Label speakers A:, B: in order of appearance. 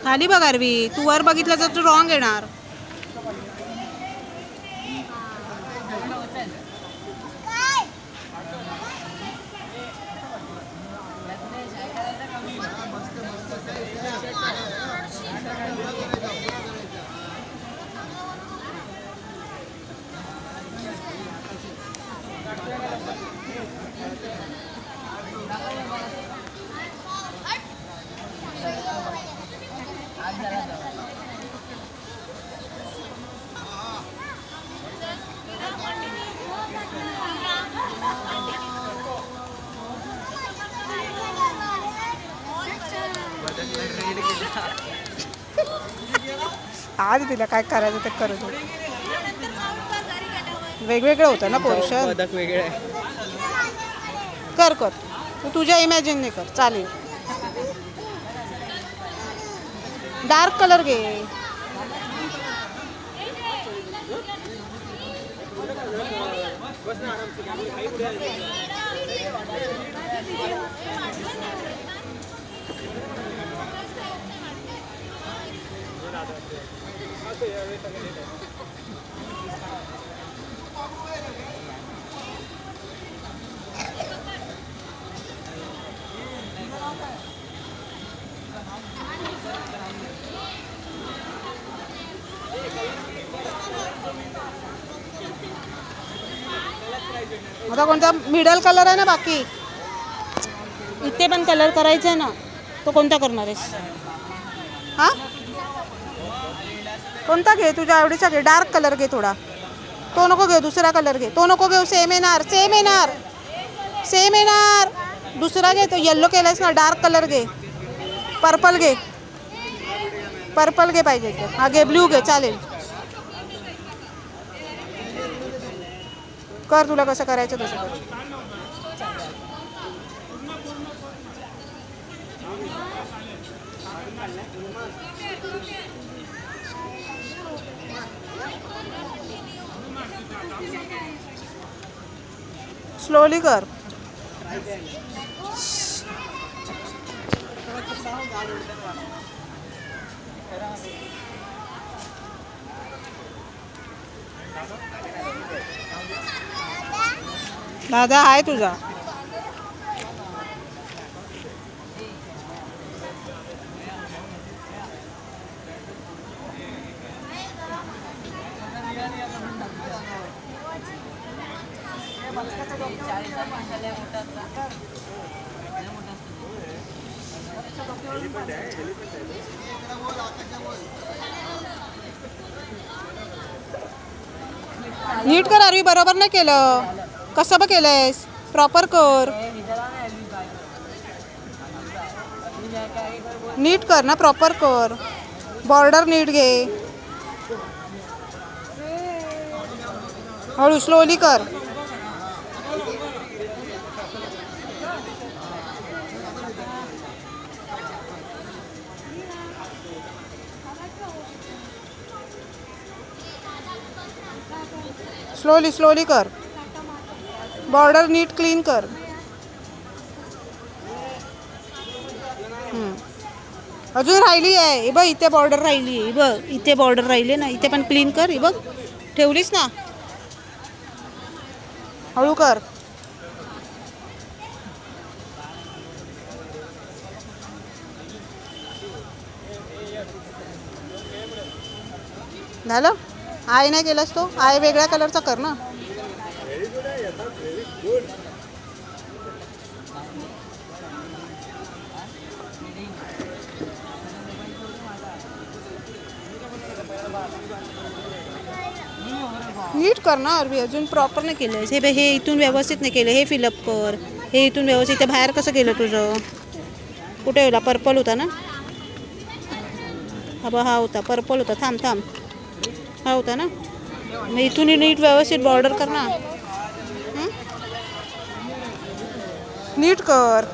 A: खाली बघ आरवी, तू वर बघितलं तर तू रॉंग येणार. आज तिला काय करायचं ते करू दे. वेगवेगळं होतं ना पोर्शन. कर कर तू तुझ्या इमॅजिनने कर, चालेल. डार्क कलर घे. आता कोणता मिडल कलर आहे ना, बाकी इथे पण कलर करायचा आहे ना, तो कोणता करणार आहेस? हा कोणता घे, तुझ्या आवडीचा घे. डार्क कलर घे थोडा. तो नको घेऊ, दुसरा कलर घे. तो नको घेऊ, सेम येणार सेम येणार सेम येणार. दुसरा घे. तो येल्लो केलायस ना, डार्क कलर घे. पर्पल घे, पर्पल घे पाहिजे तर. हा घे, ब्ल्यू घे, चालेल. कर, तुला कसं करायचं तसं कर. स्लोली कर. दादा आहे तुझा. नीट कर आरवी, बरोबर नाही केलं. कसं बघ केलंयस, प्रॉपर कर. नीट कर ना, प्रॉपर कर. बॉर्डर नीट घे. हळू स्लोली कर. स्लोली स्लोली कर. बॉर्डर नीट क्लीन कर. अजून राहिली आहे, हे बघ इथे बॉर्डर राहिली आहे. बघ इथे बॉर्डर राहिली ना, इथे पण क्लीन कर. हे बघ ठेवलीस ना, हळू कर. झालं. आय नाही केलास तो, आय वेगळ्या कलरचा कर ना. नीट कर ना अरवी, अजून प्रॉपर नाही केलं हे. हे इथून व्यवस्थित नाही केलं. हे फिलअप कर. हे इथून व्यवस्थित. ते बाहेर कसं केलं तुझं? कुठे होता? पर्पल होता ना. हा होता पर्पल होता. थांब थांब, हा होता ना. मग इथून नीट व्यवस्थित बॉर्डर कर ना. नीट कर.